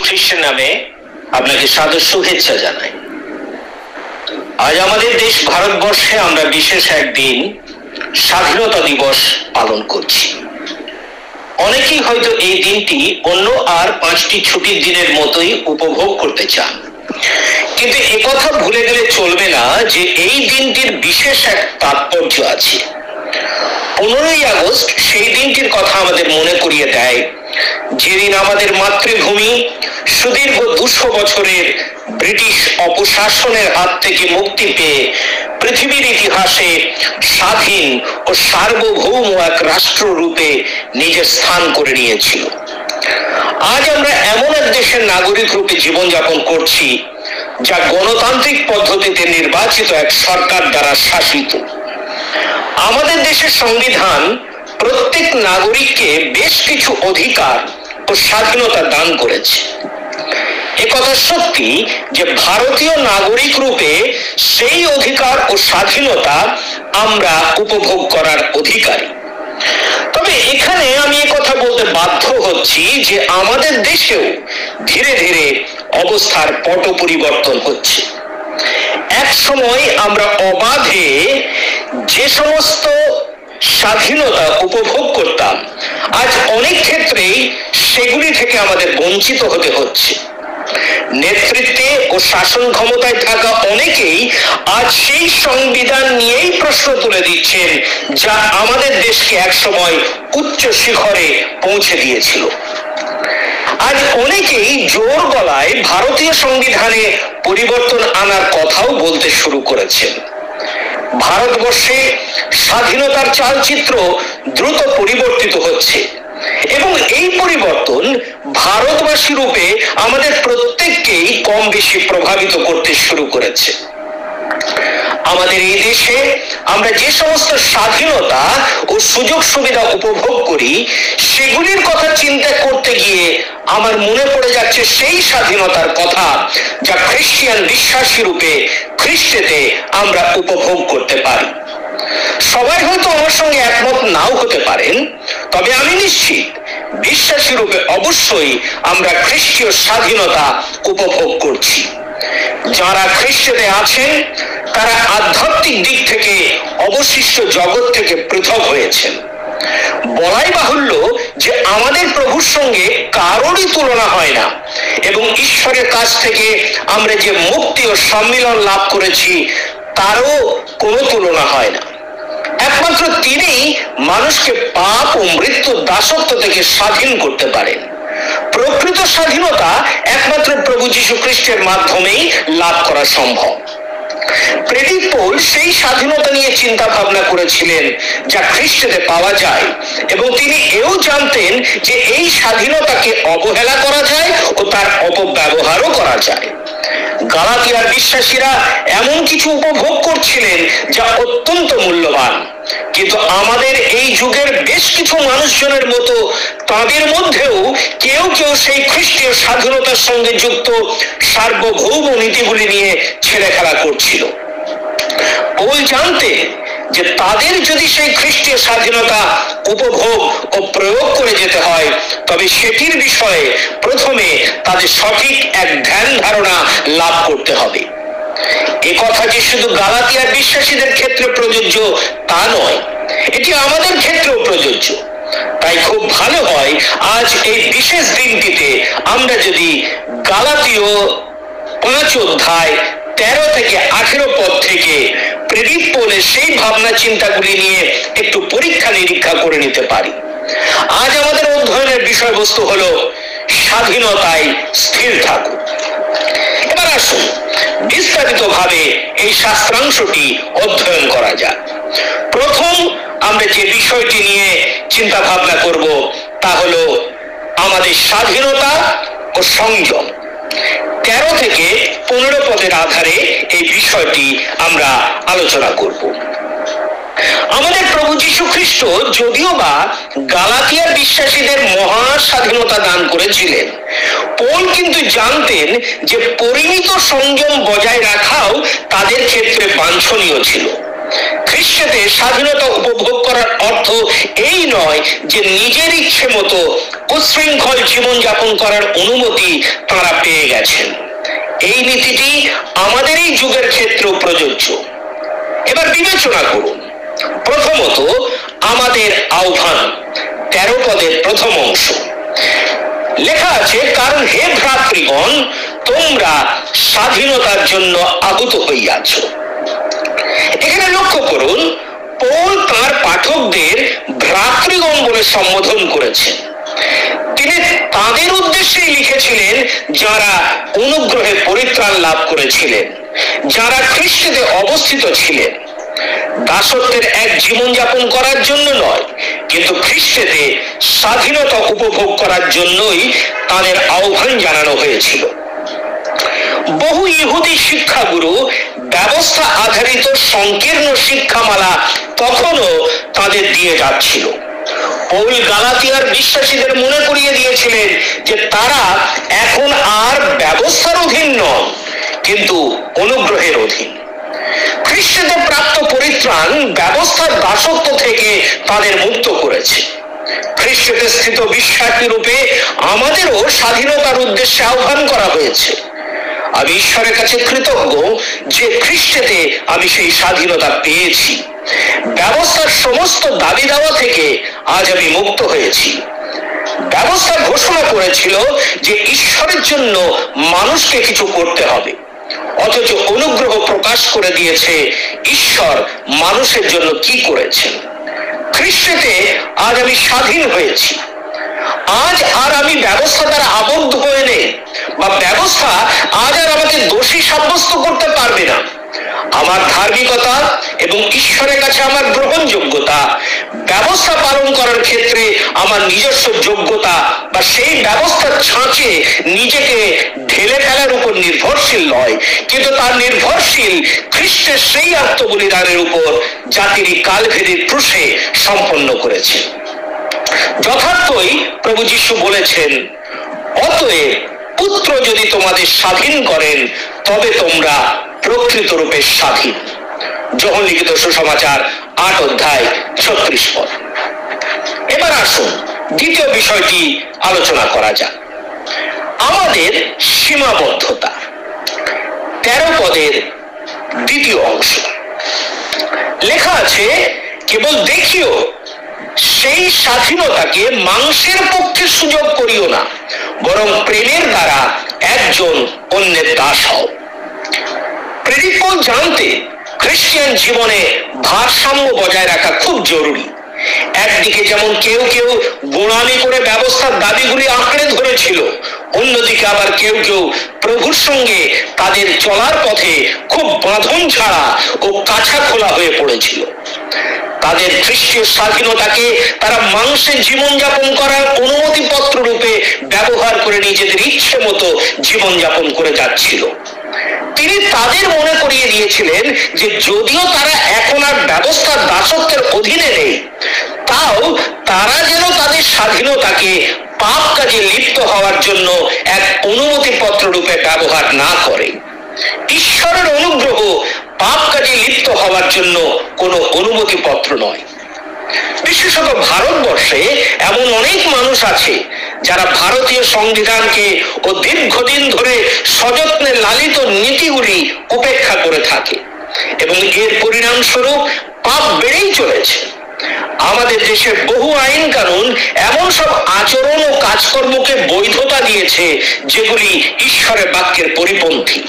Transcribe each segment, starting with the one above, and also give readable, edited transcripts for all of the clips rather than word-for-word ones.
খ্রিস্টের নামে আপনাকে সাদর শুভেচ্ছা জানাই। আজ আমাদের দেশ ভারতবর্ষে আমরা বিশেষ একদিন স্বাধীনতা দিবস পালন করছি। অনেকেই হয়তো এই দিনটি অন্য আর 5টি ছুটির দিনের মতোই উপভোগ করতে চান, কিন্তু একথা ভুলে গেলে চলবে না যে এই দিনটির বিশেষ এক তাৎপর্য আছে। 15ই আগস্ট সেই দিনটির কথা আমাদের মনে করিয়ে দেয়, যেদিন আমাদের মাতৃভূমি সুদীর্ঘ 200 বছরের ব্রিটিশ অপশাসনের হাত থেকে মুক্তি পেয়ে পৃথিবীর ইতিহাসে স্বাধীন ও সার্বভৌম এক রাষ্ট্র রূপে নিজের স্থান করে নিয়েছিল। আজ আমরা এমন এক দেশের নাগরিক রূপে জীবনযাপন করছি যা গণতান্ত্রিক পদ্ধতিতে নির্বাচিত এক সরকার দ্বারা শাসিত। আমাদের দেশের সংবিধান প্রত্যেক নাগরিককে বেশ কিছু অধিকার ও স্বাধীনতা দান করেছে। একথা সত্যি যে ভারতীয় নাগরিক রূপে সেই অধিকার ও স্বাধীনতা আমরা উপভোগ করার অধিকারী। তবে এখানে আমি কথা বলতে বাধ্য হচ্ছি যে আমাদের দেশেও ধীরে ধীরে অবস্থার পট পরিবর্তন হচ্ছে। এক সময় আমরা অবাধে যে সমস্ত স্বাধীনতা উপভোগ করতাম, আজ অনেক ক্ষেত্রেই সেগুলি থেকে আমাদের বঞ্চিত হতে হচ্ছে। নেতৃত্বে ও শাসন ক্ষমতায় থাকা অনেকেই আজ সেই সংবিধান নিয়েই প্রশ্ন তুলে দিচ্ছেন যা আমাদের দেশকে একসময় উচ্চ শিখরে পৌঁছে দিয়েছিল। আজ অনেকেই জোর গলায় ভারতীয় সংবিধানে পরিবর্তন আনার কথাও বলতে শুরু করেছেন। ভারতবর্ষে স্বাধীনতার চালচিত্র দ্রুত পরিবর্তিত হচ্ছে এবং এই পরিবর্তন ভারতবাসী রূপে আমাদের প্রত্যেককেই কম বেশি প্রভাবিত করতে শুরু করেছে। আমাদের এই দেশে আমরা যে সমস্ত স্বাধীনতা ও সুযোগ সুবিধা উপভোগ করি, সেগুলির কথা চিন্তা করতে গিয়ে আমার মনে পড়ে যাচ্ছে সেই স্বাধীনতার কথা যা খ্রিস্টিয়ান বিশ্বাসী রূপে খ্রিস্টেতে আমরা উপভোগ করতে পারি। সবাই হয়তো আমার সঙ্গে একমত নাও হতে পারেন, তবে আমি নিশ্চিত বিশ্বাসী রূপে অবশ্যই আমরা খ্রিস্টীয় স্বাধীনতা উপভোগ করছি। যারা খ্রিস্টেতে আছেন তারা আধ্যাত্মিক দিক থেকে অবশিষ্ট জগৎ থেকে পৃথক হয়েছেন। বলাই বাহুল্য যে আমাদের প্রভুর সঙ্গে কারোরই তুলনা হয় না এবং ঈশ্বরের কাছ থেকে আমরা যে মুক্তি ও সম্মিলন লাভ করেছি তারও কোনো তুলনা হয় না। একমাত্র তিনিই মানুষকে পাপ ও মৃত্যুর দাসত্ব থেকে স্বাধীন করতে পারেন। প্রকৃত স্বাধীনতা একমাত্র প্রভু যীশু খ্রিস্টের মাধ্যমেই লাভ করা সম্ভব। প্রেরিত পৌল সেই স্বাধীনতা নিয়ে চিন্তা ভাবনা করেছিলেন যা খ্রিস্টেতে পাওয়া যায় এবং তিনি এও জানতেন যে এই স্বাধীনতাকে অবহেলা করা যায় ও তার অপব্যবহারও করা যায়। গালাতিয়ার বিশ্বাসীরা এমন কিছু উপভোগ করছিলেন যা অত্যন্ত মূল্যবান, কিন্তু আমাদের এই যুগের বেশ কিছু মানুষজনের মতো তাদের মধ্যেও কেউ কেউ সেই খ্রিস্টীয় স্বাধীনতার সঙ্গে যুক্ত সার্বভৌম নীতিগুলি নিয়ে ছেড়ে খেলা করছিল। পৌল জানতেন যে তাদের যদি সেই খ্রিস্টীয় স্বাধীনতা উপভোগ ও প্রয়োগ করে যেতে হয়, তবে সেটির বিষয়ে প্রথমে তাদের সঠিক এক ধ্যান ধারণা লাভ করতে হবে। এ কথা যে শুধু গালাতিয়ার বিশ্বাসীদের ক্ষেত্রে প্রযোজ্য তা নয়, এটি আমাদের ক্ষেত্রেও প্রযোজ্য। তাই খুব ভালো হয় আজ এই বিশেষ দিনটিতে আমরা যদি গালাতীয় 5 অধ্যায় 13 থেকে 18 পদ থেকে প্রেরিত পৌলের সেই ভাবনা চিন্তাগুলি নিয়ে একটু পরীক্ষা নিরীক্ষা করে নিতে পারি। আজ আমাদের অধ্যয়নের বিষয়বস্তু হলো স্বাধীনতায় স্থির থাকুক। এবার আসুন বিস্তারিতভাবে এই শাস্ত্রাংশটি অধ্যয়ন করা যাক। প্রথম আমরা যে বিষয়টি নিয়ে চিন্তা ভাবনা করব তা হলো আমাদের স্বাধীনতা ও সংযম। 13 থেকে 15 পদের আধারে এই বিষয়টি আমরা আলোচনা করব। আমাদের প্রভু যীশু খ্রিস্ট যদিও বা গালাতিয়ার বিশ্বাসীদের মহা স্বাধীনতা দান করেছিলেন, পৌল কিন্তু জানতেন যে পরিমিত সংযম বজায় রাখাও তাদের ক্ষেত্রে বাঞ্ছনীয় ছিল। খ্রিস্টেতে স্বাধীনতা উপভোগ করার অর্থ এই নয় যে নিজের ইচ্ছে মতো উচ্ছৃঙ্খল জীবনযাপন করার অনুমতি তারা গেছেন। এই নীতিটি আমাদের এই যুগের ক্ষেত্রেও প্রযোজ্য। এবার বিবেচনা করুন। প্রথমত, আমাদের আহ্বান, 13 পদের প্রথম অংশ। লেখা আছে, কারণ হে ভ্রাতৃগণ, তোমরা স্বাধীনতার জন্য আহুত হইয়াছ। এখানে লক্ষ্য করুন, পৌল তাঁর পাঠকদের ভ্রাতৃগণ বলে সম্বোধন করেছেন। তিনি তাদের উদ্দেশ্যেই লিখেছিলেন যারা অনুগ্রহে পরিত্রাণ লাভ করেছিলেন, যারা খ্রিস্টে অবস্থিত ছিলেন। দাসত্বের এক জীবনযাপন করার জন্য নয়, কিন্তু খ্রিস্টেতে স্বাধীনতা উপভোগ করার জন্যই তাদের আহ্বান জানানো হয়েছিল। বহু ইহুদি শিক্ষাগুরু ব্যবস্থা আধারিত সংকীর্ণ শিক্ষামালা তখনও তাদের দিয়ে যাচ্ছিল। পৌল গালাতিয়ার বিশ্বাসীদের মনে করিয়ে দিয়েছিলেন যে তারা এখন আর ব্যবস্থার অধীন নন, কিন্তু অনুগ্রহের অধীন। খ্রিস্টে প্রাপ্ত পরিত্রাণ ব্যবস্থার দাসত্ব থেকে তাদের মুক্ত করেছে। খ্রিস্টে স্থিত বিশ্বাসী রূপে আমাদেরও স্বাধীনতার উদ্দেশ্যে আহ্বান করা হয়েছে। আমি ঈশ্বরের কাছে কৃতজ্ঞ যে খ্রিস্টেতে আমি সেই স্বাধীনতা পেয়েছি। ব্যবস্থার সমস্ত দাবি দাওয়া থেকে আজ আমি মুক্ত হয়েছি। ব্যবস্থা ঘোষণা করেছিল যে ঈশ্বরের জন্য মানুষকে কিছু করতে হবে, অথচ অনুগ্রহ প্রকাশ করে দিয়েছে ঈশ্বর মানুষের জন্য কি করেছেন। খ্রিস্টেতে আজ আমি স্বাধীন হয়েছি। আজ আর আমি ব্যবস্থা দ্বারা আবদ্ধ হয়ে নেই, বা ব্যবস্থা আজ আর আমাকে দোষী সাব্যস্ত করতে পারবে না। আমার ধার্মিকতা এবং ঈশ্বরের কাছে আমার গ্রহণযোগ্যতা ব্যবস্থা পালন করার ক্ষেত্রে আমার নিজস্ব যোগ্যতা বা সেই ব্যবস্থার ছাঁচে নিজেকে ঢেলে ফেলার উপর নির্ভরশীল নয়, কিন্তু তার নির্ভরশীল খ্রিস্টের সেই আত্মবলিদানের উপর যা তিনি কালভেরির ক্রুশে সম্পন্ন করেছেন। যথার্থই প্রভু যীশু বলেছেন, অতএব পুত্র যদি তোমাদের স্বাধীন করেন তবে তোমরা প্রকৃত রূপে স্বাধীন। যোহন লিখিত সুসমাচার 8 অধ্যায় 36 পদ। এবার আসুন দ্বিতীয় বিষয়টি আলোচনা করা যাক, আমাদের সীমাবদ্ধতা। 13 পদের দ্বিতীয় অংশ লেখা আছে, কেবল দেখিও সেই স্বাধীনতাকে মাংসের পক্ষে সুযোগ করিও না, বরং প্রেমের দ্বারা একজন অন্যের দাস হও। প্রেরিত পৌল জানতে খ্রিস্টান জীবনে ভারসাম্য বজায় রাখা খুব জরুরি। একদিকে যেমন কেউ কেউ গোঁড়ামি করে ব্যবস্থার দাবিগুলি আঁকড়ে ধরেছিল, অন্যদিকে আবার কেউ কেউ প্রভুর সঙ্গে তাদের চলার পথে খুব বাঁধন ছাড়া ও কাছা খোলা হয়ে পড়েছিল। তাদের খ্রিস্টীয় স্বাধীনতাকে তারা মাংসে জীবনযাপন করার অনুমতিপত্র রূপে ব্যবহার করে নিজেদের ইচ্ছে মতো জীবনযাপন করে যাচ্ছিল। তিনি তাদের মনে করিয়ে দিয়েছিলেন যে যদিও তারা এখন আর ব্যবস্থার দাসত্বের অধীনে নেই, তাও তারা যেন তাদের স্বাধীনতাকে পাপ কাজে লিপ্ত হওয়ার জন্য এক অনুমতিপত্র রূপে ব্যবহার না করে। ঈশ্বরের অনুগ্রহ পাপ কাজে লিপ্ত হওয়ার জন্য কোনো অনুমতিপত্র নয়। বিশেষত ভারতবর্ষে এমন অনেক মানুষ আছে যারা ভারতীয় সংবিধানকে ও দীর্ঘদিন ধরে সযত্নে লালিত নীতিগুলি উপেক্ষা করে থাকে, এবং এর পরিণামস্বরূপ পাপ বেড়েই চলেছে। আমাদের দেশের বহু আইন কানুন এমন সব আচরণ ও কাজকর্মকে বৈধতা দিয়েছে যেগুলি ঈশ্বরের বাক্যের পরিপন্থী।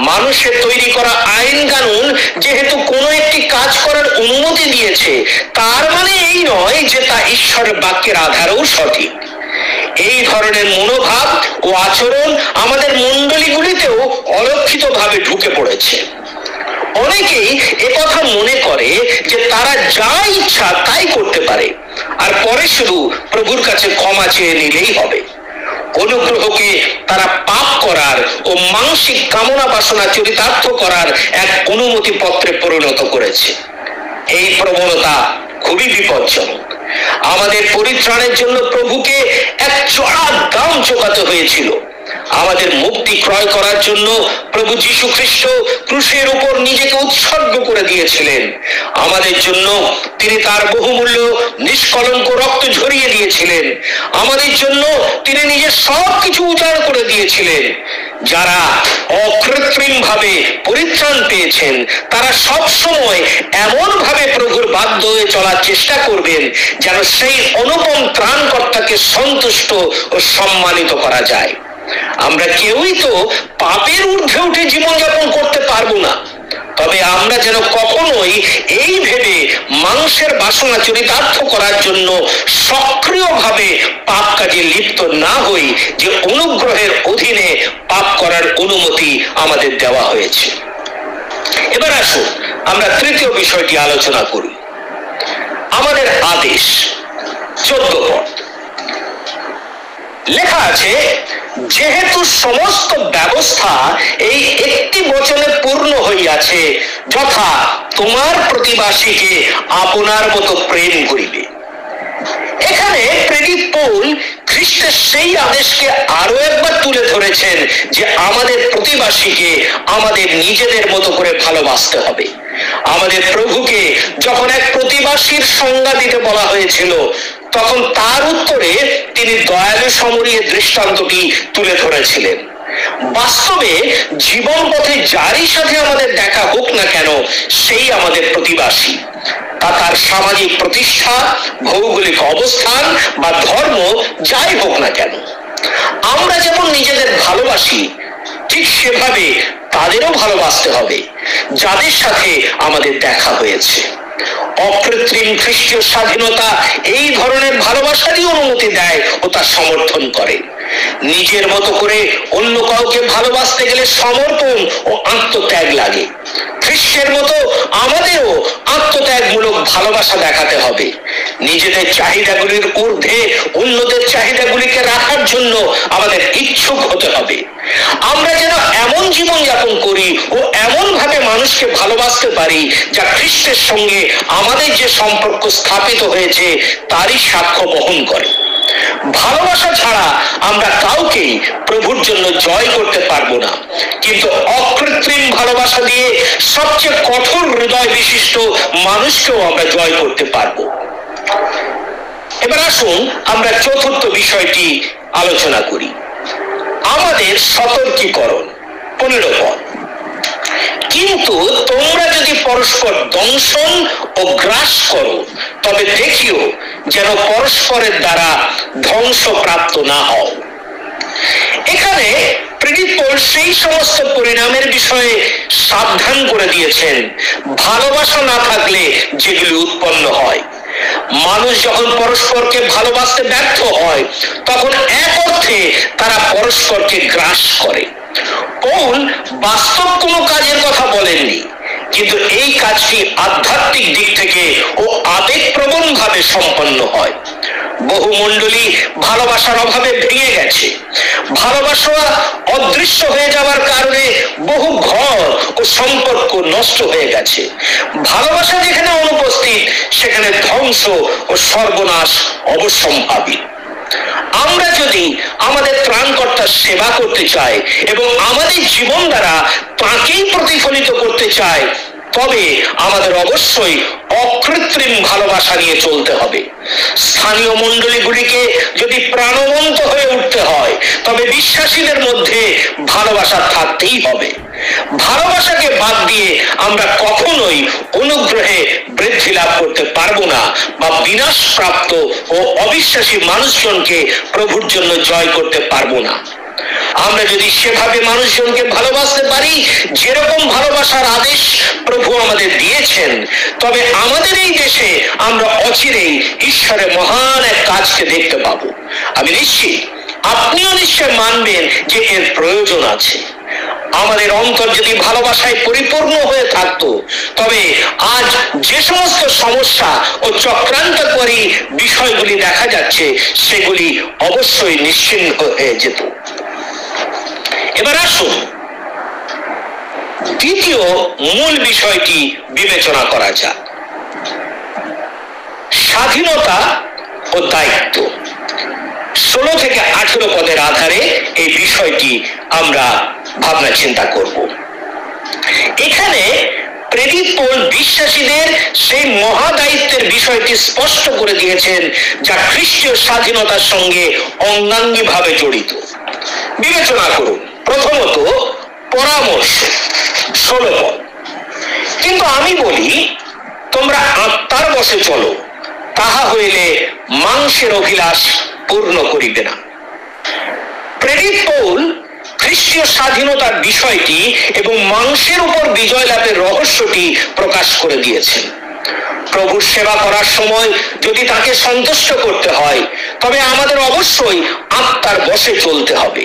মানুষের তৈরি করা আইন কানুন যেহেতু কোনো একটি কাজ করার অনুমতি দিয়েছে, তার মানে এই নয় যে তা ঈশ্বরের বাক্যের আধারেও সঠিক। এই ধরনের মনোভাব ও আচরণ আমাদের মণ্ডলীগুলিতেও অলক্ষিতভাবে ঢুকে পড়েছে। অনেকেই একথা মনে করে যে তারা যা ইচ্ছা তাই করতে পারে, আর পরে শুধু প্রভুর কাছে ক্ষমা চেয়ে নিলেই হবে। অনুগ্রহকে তারা পাপ করার ও মানসিক কামনা বাসনা চরিতার্থ করার এক অনুমতি পত্রে পরিণত করেছে। এই প্রবণতা খুবই বিপজ্জনক। আমাদের পরিত্রাণের জন্য প্রভুকে এক চড়া দাম চোকাতে হয়েছিল। আমাদের মুক্তি ক্রয় করার জন্য প্রভু যীশু খ্রিস্ট ক্রুশের উপর নিজেকে উৎসর্গ করে দিয়েছিলেন। আমাদের জন্য তিনি তার বহুমূল্য নিষ্কলঙ্ক রক্ত ঝরিয়ে দিয়েছিলেন। আমাদের জন্য তিনি নিজের সবকিছু উজাড় করে দিয়েছিলেন। যারা অকৃত্রিম ভাবে পরিত্রাণ পেয়েছেন তারা সব সময় এমন ভাবে প্রভুর বাধ্য হয়ে চলার চেষ্টা করবেন যেন সেই অনুপম ত্রাণকর্তাকে সন্তুষ্ট ও সম্মানিত করা যায়। আমরা কেউই তো পাপের ঊর্ধ্বে উঠে জীবনযাপন করতে পারবো না, তবে আমরা যেন কখনোই এই ভেবে মাংসের বাসনা চরিতার্থ করার জন্য সক্রিয়ভাবে পাপ কাজে লিপ্ত না হই, যে অনুগ্রহের অধীনে পাপ করার অনুমতি আমাদের দেওয়া হয়েছে। এবার আসুন আমরা তৃতীয় বিষয়টি আলোচনা করি, আমাদের আদেশ। 14 পদ লেখা আছে, যেহেতু সমস্ত ব্যবস্থা এই একটি বচনে পূর্ণ হইয়াছে, যথা তোমার প্রতিবাসীকে আপনার মতো প্রেম করিবে। এখানে প্রেরিত পৌল খ্রিস্টের সেই আদেশকে আরো একবার তুলে ধরেছেন যে আমাদের প্রতিবাসীকে আমাদের নিজেদের মতো করে ভালোবাসতে হবে। আমাদের প্রভুকে যখন এক প্রতিবাসীর সংজ্ঞা দিতে বলা হয়েছিল, তখন তার উত্তরে তিনি দয়ালু সমরীয় দৃষ্টান্তটি তুলে ধরেছিলেন। বাস্তবে জীবন পথে যারই সাথে আমাদের দেখা হোক না কেন, সেই আমাদের প্রতিবাসী। তা তার সামাজিক প্রতিষ্ঠা, ভৌগোলিক অবস্থান বা ধর্ম যাই হোক না কেন, আমরা যেমন নিজেদের ভালোবাসি ঠিক সেভাবে তাদেরও ভালোবাসতে হবে যাদের সাথে আমাদের দেখা হয়েছে। অকৃত্রিম খ্রিস্টীয় স্বাধীনতা এই ধরনের ভালোবাসারই অনুমতি দেয় ও তা সমর্থন করে। নিজের মতো করে অন্য কাউকে ভালোবাসতে গেলে সমর্পণ ও আত্মত্যাগ লাগে। খ্রিস্টের মতো আমাদেরও আত্মত্যাগমূলক ভালোবাসা দেখাতে হবে। নিজেদের চাহিদাগুলির ঊর্ধ্বে অন্যদের চাহিদাগুলিকে রাখার জন্য আমাদের ইচ্ছুক হতে হবে। আমরা যেন এমন জীবনযাপন করি ও এমন ভাবে মানুষকে ভালোবাসতে পারি যা খ্রিস্টের সঙ্গে আমাদের যে সম্পর্ক স্থাপিত হয়েছে তারই সাক্ষ্য বহন করে। ভালোবাসা ছাড়া আমরা কাউকেই প্রভুর জন্য জয় করতে পারবো না, কিন্তু অকৃত্রিম ভালোবাসা দিয়ে সবচেয়ে কঠোর হৃদয় বিশিষ্ট মানুষকেও আমরা জয় করতে পারবো। এবার আসুন আমরা চতুর্থ বিষয়টি আলোচনা করি, আমাদের সতর্কীকরণ। 15 পদ, কিন্তু তোমরা যদি পরস্পর দংশন ও গ্রাস করো, তবে দেখিও যেন পরস্পরের দ্বারা ধ্বংসপ্রাপ্ত না হও। এখানে প্রেরিত পৌল সেই সমস্ত পরিণামের বিষয়ে সাবধান করে দিয়েছেন ভালোবাসা না থাকলে যেগুলি উৎপন্ন হয়। মানুষ যখন পরস্পরকে ভালোবাসতে ব্যর্থ হয়, তখন এক অর্থে তারা পরস্পরকে গ্রাস করে। পৌল বাস্তব কোনো কাজের কথা বলেননি, কিন্তু এই কাজটি আধ্যাত্মিক দিক থেকে ও আবেগপ্রবণ ভাবে সম্পন্ন হয়। বহু মণ্ডলী ভালোবাসার অভাবে ভেঙে গেছে। ভালোবাসা অদৃশ্য হয়ে যাওয়ার কারণে বহু ঘর ও সম্পর্ক নষ্ট হয়ে গেছে। ভালোবাসা যেখানে অনুপস্থিত, সেখানে ধ্বংস ও সর্বনাশ অবশ্যম্ভাবী। আমরা যদি আমাদের ত্রাণকর্তার সেবা করতে চাই এবং আমাদের জীবন দ্বারা তাঁকেই প্রতিফলিত করতে চাই, তবে আমাদের অবশ্যই অকৃত্রিম ভালোবাসা নিয়ে চলতে হবে। স্থানীয় মণ্ডলীগুলিকে যদি প্রাণবন্ত হয়ে উঠতে হয়, তবে বিশ্বাসীদের মধ্যে ভালোবাসা থাকতেই হবে। ভালোবাসাকে বাদ দিয়ে আমরা কখনোই অনুগ্রহে বৃদ্ধি লাভ করতে পারবো না বা বিনাশপ্রাপ্ত ও অবিশ্বাসী মানুষজনকে প্রভুর জন্য জয় করতে পারবো না। আমরা যদি সেভাবে মানুষজনকে ভালোবাসতে পারি যেরকম ভালোবাসার আদেশ প্রভু আমাদের দিয়েছেন, তবে আমাদের এই দেশে আমরা অচিরেই ঈশ্বরের মহান এক কাজকে দেখতে পাবো। আমি নিশ্চিত আপনিও নিশ্চয় মানবেন যে এর প্রয়োজন আছে। আমাদের অন্তর যদি ভালোবাসায় পরিপূর্ণ হয়ে থাকতো, তবে আজ যে সমস্ত সমস্যা ও চক্রান্তকারী বিষয়গুলি দেখা যাচ্ছে, সেগুলি অবশ্যই নিশ্চিহ্ন হয়ে যেত। এবার আসুন দ্বিতীয় মূল বিষয়টি বিবেচনা করা যাক, স্বাধীনতা ও দায়িত্ব। 16 থেকে 18 পদের আধারে এই বিষয়টি আমরা ভাবনা চিন্তা করব। এখানে প্রেরিত পৌল বিশ্বাসীদের সেই মহাদায়িত্বের বিষয়টি স্পষ্ট করে দিয়েছেন, যা খ্রিস্টীয় স্বাধীনতার সঙ্গে অঙ্গাঙ্গিভাবে জড়িত। বিবেচনা করুন প্রথমত পরামর্শ 16 পদ। কিন্তু আমি বলি তোমরা আত্মার বশে চলো, তাহা হইলে মাংসের অভিলাষ পূর্ণ করিবে না। প্রেরিত পৌল খ্রিস্টীয় স্বাধীনতার বিষয়টি এবং মাংসের উপর বিজয় লাভের রহস্যটি প্রকাশ করে দিয়েছেন। প্রভুর সেবা করার সময় যদি তাকে সন্তুষ্ট করতে হয়, তবে আমাদের অবশ্যই আত্মার বশে চলতে হবে।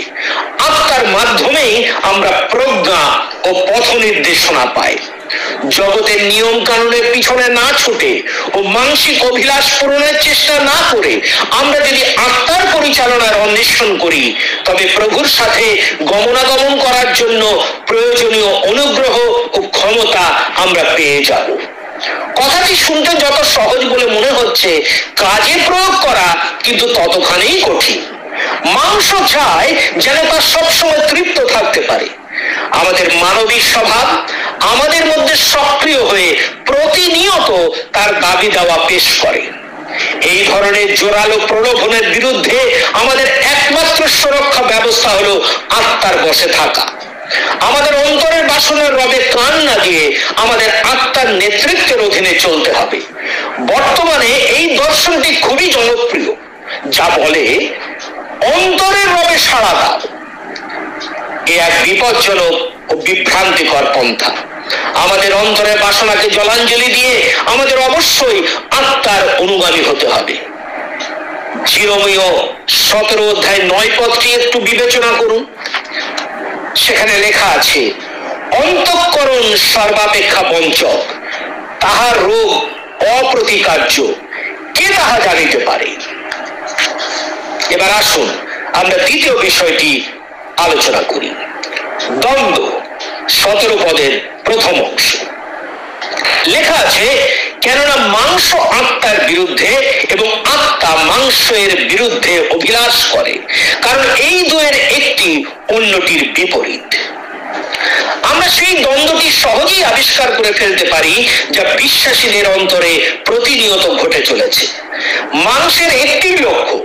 আত্মার মাধ্যমেই আমরা প্রজ্ঞা ও পথ নির্দেশনা পাই। জগতের নিয়ম কানুনের পিছনে না ছুটে ও মানসিক অভিলাষ পূরণের চেষ্টা না করে আমরা যদি আত্মার পরিচালনার অন্বেষণ করি, তবে প্রভুর সাথে গমনাগমন করার জন্য প্রয়োজনীয় অনুগ্রহ ও ক্ষমতা আমরা পেয়ে যাব। কথাটি শুনতে যত সহজ বলে মনে হচ্ছে, কাজে প্রয়োগ করা কিন্তু ততখানেই কঠিন। মাংস চায় যেন তা সবসময় তৃপ্ত থাকতে পারে। আমাদের মানবিক স্বভাব আমাদের মধ্যে সক্রিয় হয়ে প্রতিনিয়ত তার দাবি দাওয়া পেশ করে। এই ধরনের জোরালো প্রলোভনের বিরুদ্ধে আমাদের একমাত্র সুরক্ষা ব্যবস্থা হলো আত্মার বশে থাকা। আমাদের অন্তরের বাসনার রবে কান না দিয়ে আমাদের আত্মার নেতৃত্বের অধীনে চলতে হবে। বর্তমানে এই দর্শনটি খুবই জনপ্রিয়, যা বলে অন্তরের রবে সাড়া দাও। এ এক বিপজ্জনক ও বিভ্রান্তিকর পন্থা। আমাদের অন্তরের বাসনাকে জলাঞ্জলি দিয়ে আমাদের অবশ্যই আত্মার অনুগামী হতে হবে। জিরোমীয় 17 অধ্যায় 9 পদটি একটু বিবেচনা করুন। সেখানে লেখা আছে, অন্তঃকরণ সর্বাপেক্ষা বঞ্চক, তাহার রোগ অপ্রতিকার্য, কে তাহা জানিতে পারে। এবার আসুন আমরা দ্বিতীয় বিষয়টি আলোচনা করি। দ্বন্দ্ব 17 পদের প্রথম অংশ। লেখা আছে, কেননা মাংস আত্মার বিরুদ্ধে এবং আত্মা মাংসের বিরুদ্ধে অভিলাষ করে, কারণ এই দুয়ের একটি অন্যটির বিপরীত। আমরা সেই দ্বন্দ্বটি সহজেই আবিষ্কার করে ফেলতে পারি, যা বিশ্বাসীদের অন্তরে প্রতিনিয়ত ঘটে চলেছে। মাংসের একটি লক্ষ্য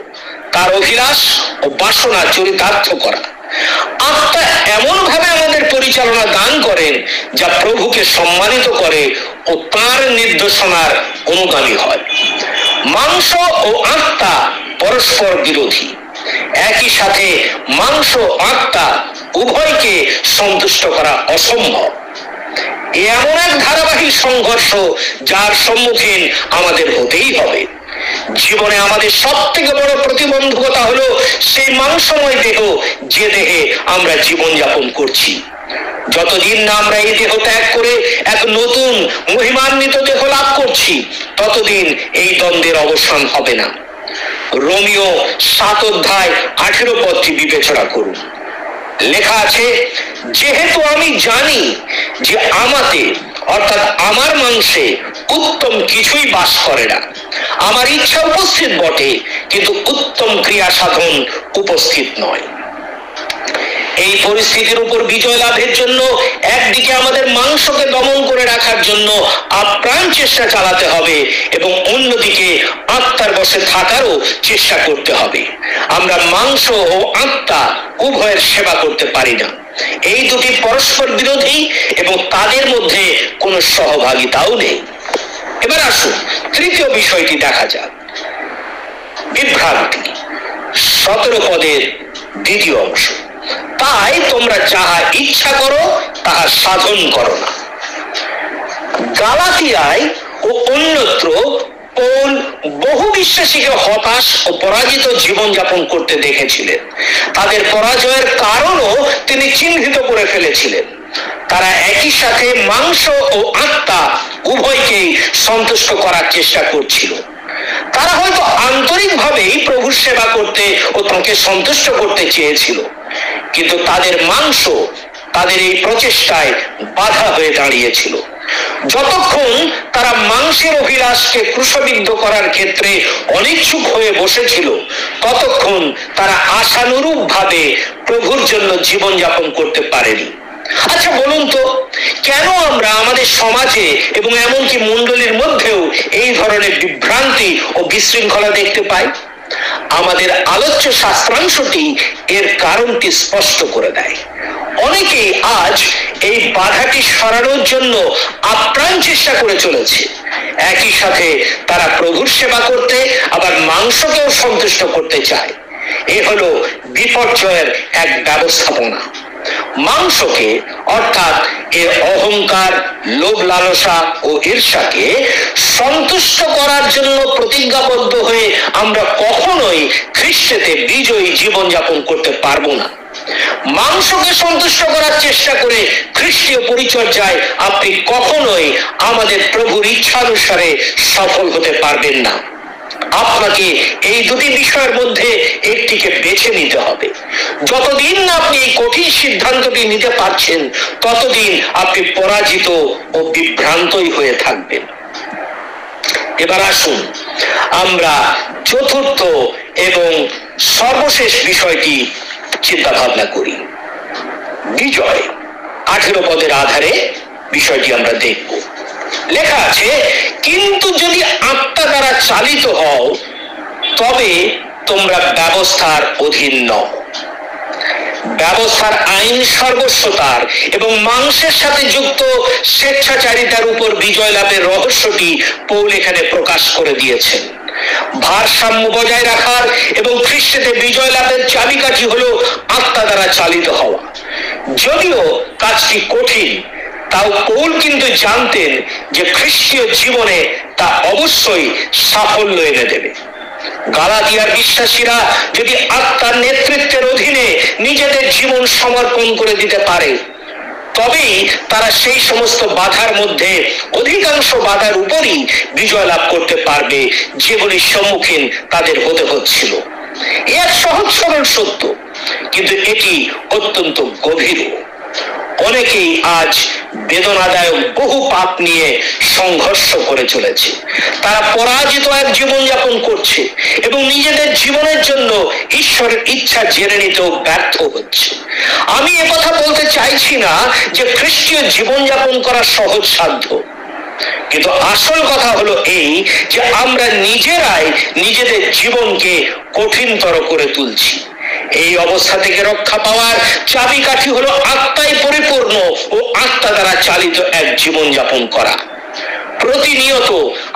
তার অভিলাষ ও বাসনা চরিতার্থ করা। আত্মা এমন ভাবে আমাদের পরিচালনা দান করেন যা প্রভুকে সম্মানিত করে ও তার নির্দেশনার অনুগামী হয়। মাংস ও আত্মা পরস্পর বিরোধী। একই সাথে মাংস আত্মা উভয়কে সন্তুষ্ট করা অসম্ভব। এমন এক ধারাবাহিক সংঘর্ষ যার সম্মুখীন আমাদের হতেই হবে। জীবনে আমাদের সব থেকে বড় প্রতিবন্ধকতা হলো সেই মাংসময় দেহ, যে দেহে আমরা জীবনযাপন করছি। যতদিন না আমরা এই দেহ ত্যাগ করে এক নতুন মহিমান্বিত দেহ লাভ করছি, ততদিন এই দ্বন্দ্বের অবসান হবে না। রোমীয় 7 অধ্যায় 18 পদটি বিবেচনা করুন। লেখা আছে, যেহেতু আমি জানি যে আমাতে অর্থাৎ আমার মাংসে উত্তম কিছুই বাস করে না, আমার ইচ্ছা উপস্থিত বটে, কিন্তু উত্তম ক্রিয়া সাধন উপস্থিত নয়। এই পরিস্থিতির উপর বিজয় লাভের জন্য একদিকে আমাদের মাংসকে দমন করে রাখার জন্য আপ্রাণ চেষ্টা চালাতে হবে এবং অন্যদিকে আত্মার বশে থাকারও চেষ্টা করতে হবে। আমরা মাংস ও আত্মা উভয়ের সেবা করতে পারি না। এই দুটি পরস্পর বিরোধী এবং তাদের মধ্যে কোনো সহভাগিতাও নেই। এবার আসুন তৃতীয় বিষয়টি দেখা যাক, বিভ্রান্তি 17 পদের দ্বিতীয় অংশ। তাই তোমরা যাহা ইচ্ছা করো তাহা সাধন করো না। গালাতিয়ায় ও অন্যত্র পৌল বহু বিশ্বাসীকে হতাশ ও পরাজিত জীবনযাপন করতে দেখেছিলেন। তাদের পরাজয়ের কারণও তিনি চিহ্নিত করে ফেলেছিলেন। তারা একই সাথে মাংস ও আত্মা উভয়কেই সন্তুষ্ট করার চেষ্টা করছিল। তারা হয়তো আন্তরিকভাবেই প্রভুর সেবা করতে ও তাকে সন্তুষ্ট করতে চেয়েছিল, কিন্তু তাদের মাংস তাদের এই প্রচেষ্টায় বাধা হয়ে দাঁড়িয়েছিল। যতক্ষণ তারা মাংসের অভিলাষকে ক্রুশবিদ্ধ করার ক্ষেত্রে অনিচ্ছুক হয়ে বসেছিল, ততক্ষণ তারা আশানুরূপ ভাবে প্রভুর জন্য জীবনযাপন করতে পারেনি। আচ্ছা বলুন তো, কেন আমরা আমাদের সমাজে এবং এমনকি মণ্ডলীর মধ্যেও এই ধরনের বিভ্রান্তি ও বিশৃঙ্খলা দেখতে পাই? আমাদের আলোচ্য শাস্ত্রাংশটি এর কারণটি স্পষ্ট করে দেয়। অনেকে আজ এই বাধাটি সরানোর জন্য আপ্রাণ চেষ্টা করে চলেছে। একই সাথে তারা প্রভুর সেবা করতে আবার মাংসকেও সন্তুষ্ট করতে চায়। এ হলো বিপর্যয়ের এক ব্যবস্থাপনা। মাংসকে অর্থাৎ এর অহংকার, লোভ, লালসা ও ঈর্ষাকে সন্তুষ্ট করার জন্য প্রতিজ্ঞাবদ্ধ হয়ে আমরা কখনোই খ্রিস্টেতে বিজয়ী জীবনযাপন করতে পারবো না। মাংসকে সন্তুষ্ট করার চেষ্টা করে খ্রিস্টীয় পরিচর্যায় আপনি কখনোই আমাদের প্রভুর ইচ্ছানুসারে সফল হতে পারবেন না। আপনাকে এই দুটি বিষয়ের মধ্যে একটিকে বেছে নিতে হবে। যতদিন না আপনি এই কঠিন সিদ্ধান্তটি নিতে পারছেন, ততদিন আপনি পরাজিত ও বিভ্রান্তই হয়ে থাকবেন। এবার আসুন আমরা চতুর্থ এবং সর্বশেষ বিষয়টি চিন্তা ভাবনা করি। বিজয় 18 পদের আধারে বিষয়টি আমরা দেখব। লেখা আছে, কিন্তু যদি আত্মা দ্বারা চালিত হও তবে তোমরা ব্যবস্থার অধীন নও। ব্যবস্থার আইন সর্বস্বতার এবং মাংসের সাথে যুক্ত স্বেচ্ছাচারিতার উপর বিজয় লাভের রহস্যটি পৌল এখানে প্রকাশ করে দিয়েছেন। ভারসাম্য বজায় রাখার এবং খ্রিস্টেতে বিজয় লাভের চাবিকাঠি হলো আত্মা দ্বারা চালিত হওয়া। যদিও কাজটি কঠিন, তাও পৌল কিন্তু জানতেন যে খ্রিস্টীয় জীবনে তা অবশ্যই সাফল্য এনে দেবে। গালাতিয়ার বিশ্বাসীরা যদি আত্মার নেতৃত্বের অধীনে নিজেদের জীবন সমর্পণ করে দিতে পারে, তবেই তারা সেই সমস্ত বাধার মধ্যে অধিকাংশ বাধার উপরই বিজয় লাভ করতে পারবে যেগুলির সম্মুখীন তাদের হতে হচ্ছিল। এর সহজ সরল সত্য, কিন্তু এটি অত্যন্ত গভীর। অনেকেই আজ বেদনাদায়ক বহু পাপ নিয়ে সংঘর্ষ করে চলেছে। তারা পরাজিত এক জীবনযাপন করছে এবং নিজেদের জীবনের জন্য ঈশ্বরের ইচ্ছা জেনে নিতেও ব্যর্থ হচ্ছে। আমি একথা বলতে চাইছি না যে খ্রিস্টীয় জীবনযাপন করা সহজ সাধ্য, কিন্তু আসল কথা হলো এই যে আমরা নিজেরাই নিজেদের জীবনকে কঠিনতর করে তুলছি। এই অবস্থা থেকে রক্ষা পাওয়ার চাবিকাঠি হলো আত্মায় পরিপূর্ণ ও আত্মা দ্বারা চালিত এক জীবনযাপন করা। প্রতিনিয়ত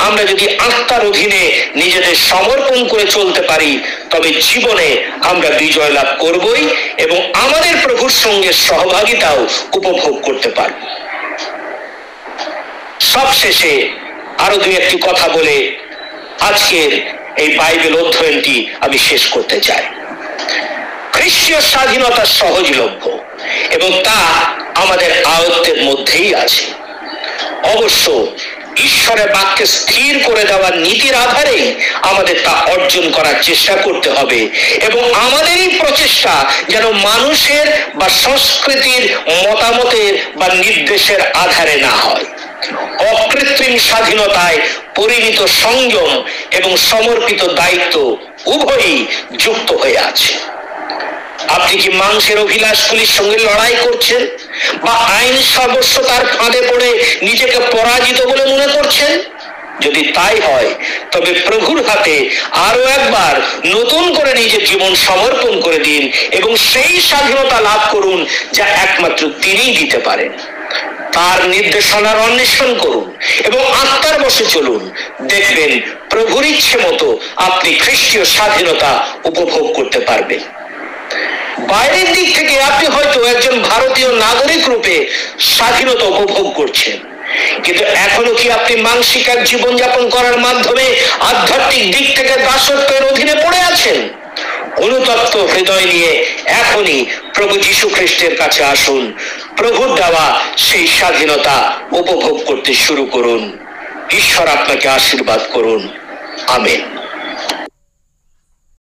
আমরা যদি আত্মার অধীনে নিজেদের সমর্পণ করে চলতে পারি, তবে জীবনে আমরা বিজয় লাভ করবই এবং আমাদের প্রভুর সঙ্গে সহভাগিতাও উপভোগ করতে পারব। সবশেষে আরো দুই একটি কথা বলে আজকের এই বাইবেল অধ্যয়নটি আমি শেষ করতে চাই। খ্রিস্টীয় স্বাধীনতা সহজলভ্য এবং তা আমাদের আয়ত্তের মধ্যেই আছে। অবশ্য ঈশ্বরের বাক্যে স্থির করে দেওয়ার নীতির আধারেই আমাদের তা অর্জন করার চেষ্টা করতে হবে এবং আমাদের এই প্রচেষ্টা যেন মানুষের বা সংস্কৃতির মতামতের বা নির্দেশের আধারে না হয়। অকৃত্রিম স্বাধীনতায় পরিমিত সংযম এবং সমর্পিত দায়িত্ব উভয়ই যুক্ত হয়ে আছে। আপনি কি মাংসের অভিলাষগুলির সঙ্গে লড়াই করছেন বা আইন সর্বস্বতার ফাঁদে পড়ে নিজেকে পরাজিত বলে মনে করছেন? যদি তাই হয়, তবে প্রভুর হাতে আরো একবার নতুন করে নিজের জীবন সমর্পণ করে দিন এবং সেই স্বাধীনতা লাভ করুন যা একমাত্র তিনিই দিতে পারেন। তার নির্দেশনার অন্বেষণ করুন এবং আত্মার বশে চলুন। দেখবেন প্রভুর ইচ্ছে মতো আপনি খ্রিস্টীয় স্বাধীনতা উপভোগ করতে পারবেন। বাইরের দিক থেকে আপনি হয়তো একজন ভারতীয় নাগরিক রূপে স্বাধীনতা উপভোগ করছেন, কিন্তু এখনো কি আপনি মানসিক এক জীবনযাপন করার মাধ্যমে আধ্যাত্মিক দিক থেকে দাসত্বের অধীনে পড়ে আছেন? অনুতপ্ত হৃদয় নিয়ে এখনই প্রভু যীশু খ্রিস্টের কাছে আসুন। প্রভুর দেওয়া সেই স্বাধীনতা উপভোগ করতে শুরু করুন। ঈশ্বর আপনাকে আশীর্বাদ করুন। আমেন।